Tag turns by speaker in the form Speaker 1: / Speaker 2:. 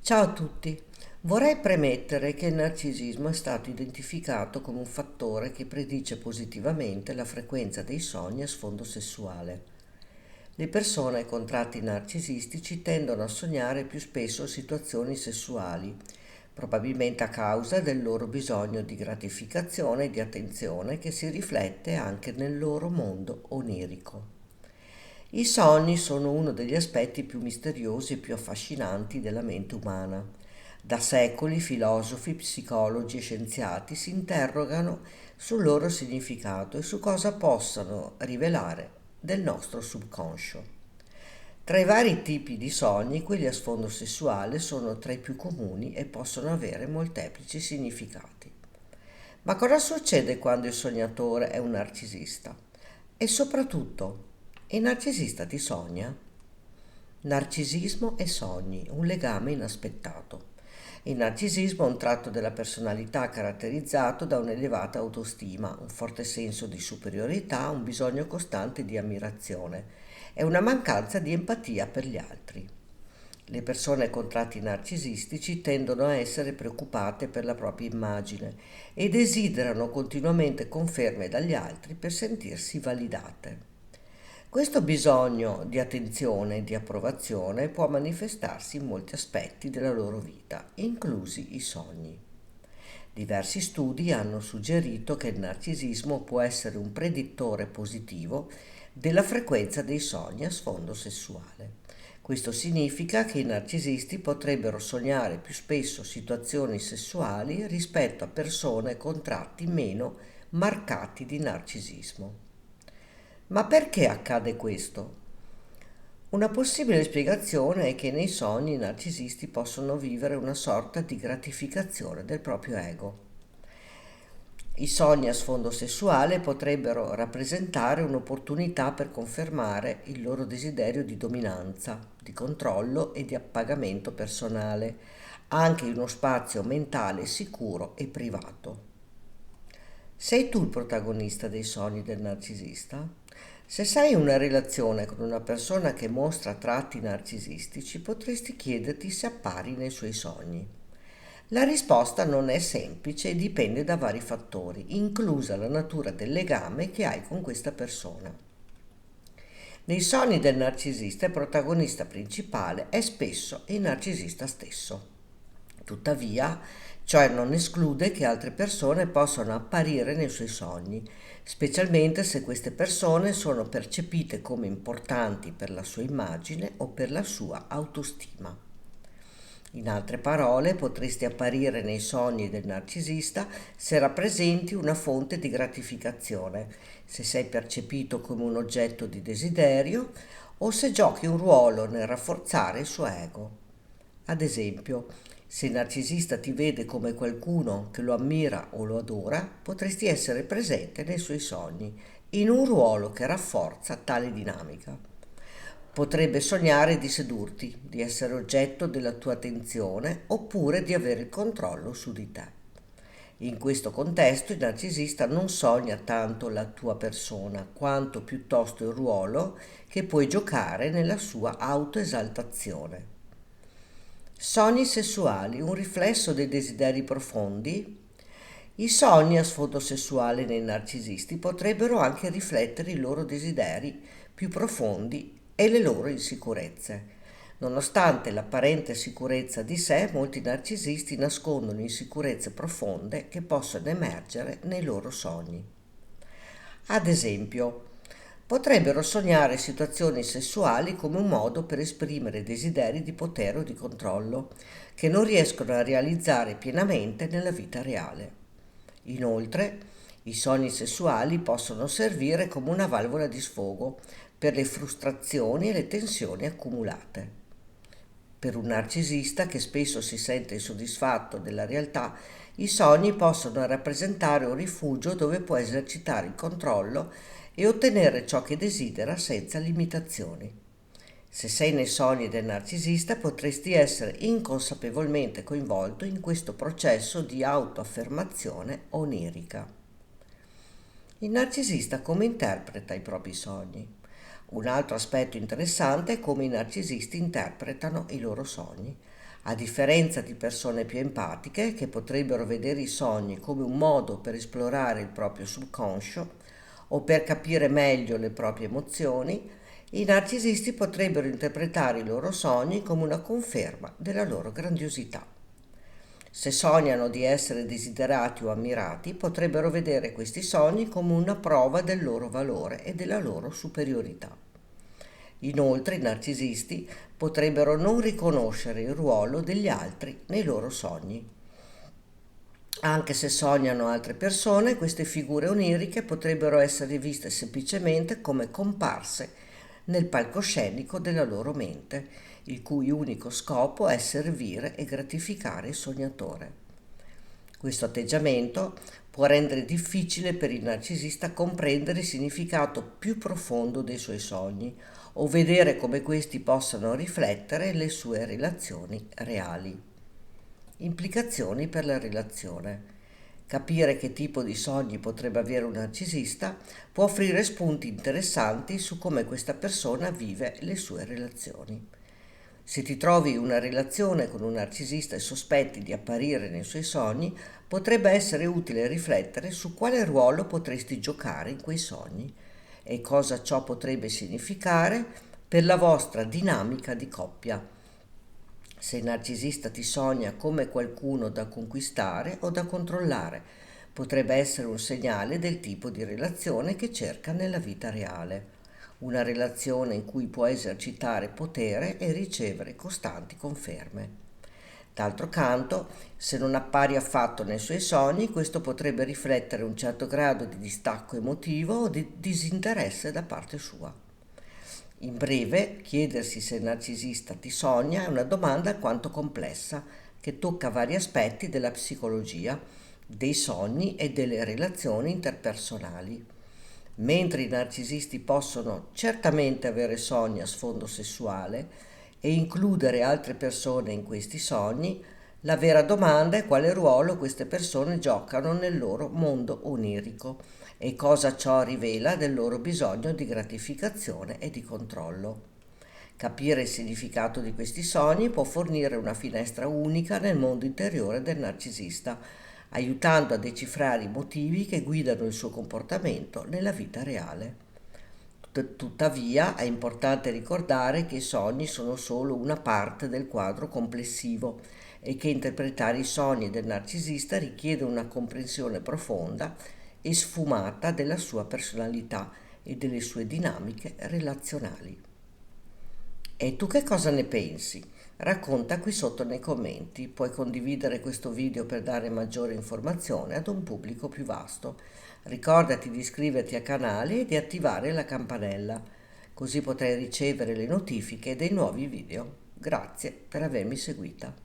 Speaker 1: Ciao a tutti. Vorrei premettere che il narcisismo è stato identificato come un fattore che predice positivamente la frequenza dei sogni a sfondo sessuale. Le persone con tratti narcisistici tendono a sognare più spesso situazioni sessuali, probabilmente a causa del loro bisogno di gratificazione e di attenzione che si riflette anche nel loro mondo onirico. I sogni sono uno degli aspetti più misteriosi e più affascinanti della mente umana. Da secoli filosofi, psicologi e scienziati si interrogano sul loro significato e su cosa possano rivelare del nostro subconscio. Tra i vari tipi di sogni, quelli a sfondo sessuale sono tra i più comuni e possono avere molteplici significati. Ma cosa succede quando il sognatore è un narcisista? E soprattutto, il narcisista ti sogna? Narcisismo e sogni, un legame inaspettato. Il narcisismo è un tratto della personalità caratterizzato da un'elevata autostima, un forte senso di superiorità, un bisogno costante di ammirazione e una mancanza di empatia per gli altri. Le persone con tratti narcisistici tendono a essere preoccupate per la propria immagine e desiderano continuamente conferme dagli altri per sentirsi validate. Questo bisogno di attenzione e di approvazione può manifestarsi in molti aspetti della loro vita, inclusi i sogni. Diversi studi hanno suggerito che il narcisismo può essere un predittore positivo della frequenza dei sogni a sfondo sessuale. Questo significa che i narcisisti potrebbero sognare più spesso situazioni sessuali rispetto a persone con tratti meno marcati di narcisismo. Ma perché accade questo? Una possibile spiegazione è che nei sogni i narcisisti possono vivere una sorta di gratificazione del proprio ego. I sogni a sfondo sessuale potrebbero rappresentare un'opportunità per confermare il loro desiderio di dominanza, di controllo e di appagamento personale, anche in uno spazio mentale sicuro e privato. Sei tu il protagonista dei sogni del narcisista? Se sei in una relazione con una persona che mostra tratti narcisistici, potresti chiederti se appari nei suoi sogni. La risposta non è semplice e dipende da vari fattori, inclusa la natura del legame che hai con questa persona. Nei sogni del narcisista il protagonista principale è spesso il narcisista stesso. Tuttavia, ciò non esclude che altre persone possano apparire nei suoi sogni, specialmente se queste persone sono percepite come importanti per la sua immagine o per la sua autostima. In altre parole, potresti apparire nei sogni del narcisista se rappresenti una fonte di gratificazione, se sei percepito come un oggetto di desiderio o se giochi un ruolo nel rafforzare il suo ego. Ad esempio, se il narcisista ti vede come qualcuno che lo ammira o lo adora, potresti essere presente nei suoi sogni, in un ruolo che rafforza tale dinamica. Potrebbe sognare di sedurti, di essere oggetto della tua attenzione oppure di avere il controllo su di te. In questo contesto il narcisista non sogna tanto la tua persona, quanto piuttosto il ruolo che puoi giocare nella sua autoesaltazione. Sogni sessuali, un riflesso dei desideri profondi? I sogni a sfondo sessuale nei narcisisti potrebbero anche riflettere i loro desideri più profondi e le loro insicurezze. Nonostante l'apparente sicurezza di sé, molti narcisisti nascondono insicurezze profonde che possono emergere nei loro sogni. Ad esempio, potrebbero sognare situazioni sessuali come un modo per esprimere desideri di potere o di controllo che non riescono a realizzare pienamente nella vita reale. Inoltre, i sogni sessuali possono servire come una valvola di sfogo per le frustrazioni e le tensioni accumulate. Per un narcisista che spesso si sente insoddisfatto della realtà, i sogni possono rappresentare un rifugio dove può esercitare il controllo e ottenere ciò che desidera senza limitazioni. Se sei nei sogni del narcisista, potresti essere inconsapevolmente coinvolto in questo processo di autoaffermazione onirica. Il narcisista come interpreta i propri sogni? Un altro aspetto interessante è come i narcisisti interpretano i loro sogni. A differenza di persone più empatiche, che potrebbero vedere i sogni come un modo per esplorare il proprio subconscio o per capire meglio le proprie emozioni, i narcisisti potrebbero interpretare i loro sogni come una conferma della loro grandiosità. Se sognano di essere desiderati o ammirati, potrebbero vedere questi sogni come una prova del loro valore e della loro superiorità. Inoltre, i narcisisti potrebbero non riconoscere il ruolo degli altri nei loro sogni. Anche se sognano altre persone, queste figure oniriche potrebbero essere viste semplicemente come comparse nel palcoscenico della loro mente, il cui unico scopo è servire e gratificare il sognatore. Questo atteggiamento può rendere difficile per il narcisista comprendere il significato più profondo dei suoi sogni o vedere come questi possano riflettere le sue relazioni reali. Implicazioni per la relazione. Capire che tipo di sogni potrebbe avere un narcisista può offrire spunti interessanti su come questa persona vive le sue relazioni. Se ti trovi in una relazione con un narcisista e sospetti di apparire nei suoi sogni, potrebbe essere utile riflettere su quale ruolo potresti giocare in quei sogni e cosa ciò potrebbe significare per la vostra dinamica di coppia. Se il narcisista ti sogna come qualcuno da conquistare o da controllare, potrebbe essere un segnale del tipo di relazione che cerca nella vita reale. Una relazione in cui può esercitare potere e ricevere costanti conferme. D'altro canto, se non appari affatto nei suoi sogni, questo potrebbe riflettere un certo grado di distacco emotivo o di disinteresse da parte sua. In breve, chiedersi se il narcisista ti sogna è una domanda alquanto complessa che tocca vari aspetti della psicologia, dei sogni e delle relazioni interpersonali. Mentre i narcisisti possono certamente avere sogni a sfondo sessuale e includere altre persone in questi sogni, la vera domanda è quale ruolo queste persone giocano nel loro mondo onirico e cosa ciò rivela del loro bisogno di gratificazione e di controllo. Capire il significato di questi sogni può fornire una finestra unica nel mondo interiore del narcisista, aiutando a decifrare i motivi che guidano il suo comportamento nella vita reale. Tuttavia è importante ricordare che i sogni sono solo una parte del quadro complessivo e che interpretare i sogni del narcisista richiede una comprensione profonda e sfumata della sua personalità e delle sue dinamiche relazionali. E tu che cosa ne pensi? Racconta qui sotto nei commenti, puoi condividere questo video per dare maggiore informazione ad un pubblico più vasto. Ricordati di iscriverti al canale e di attivare la campanella, così potrai ricevere le notifiche dei nuovi video. Grazie per avermi seguita.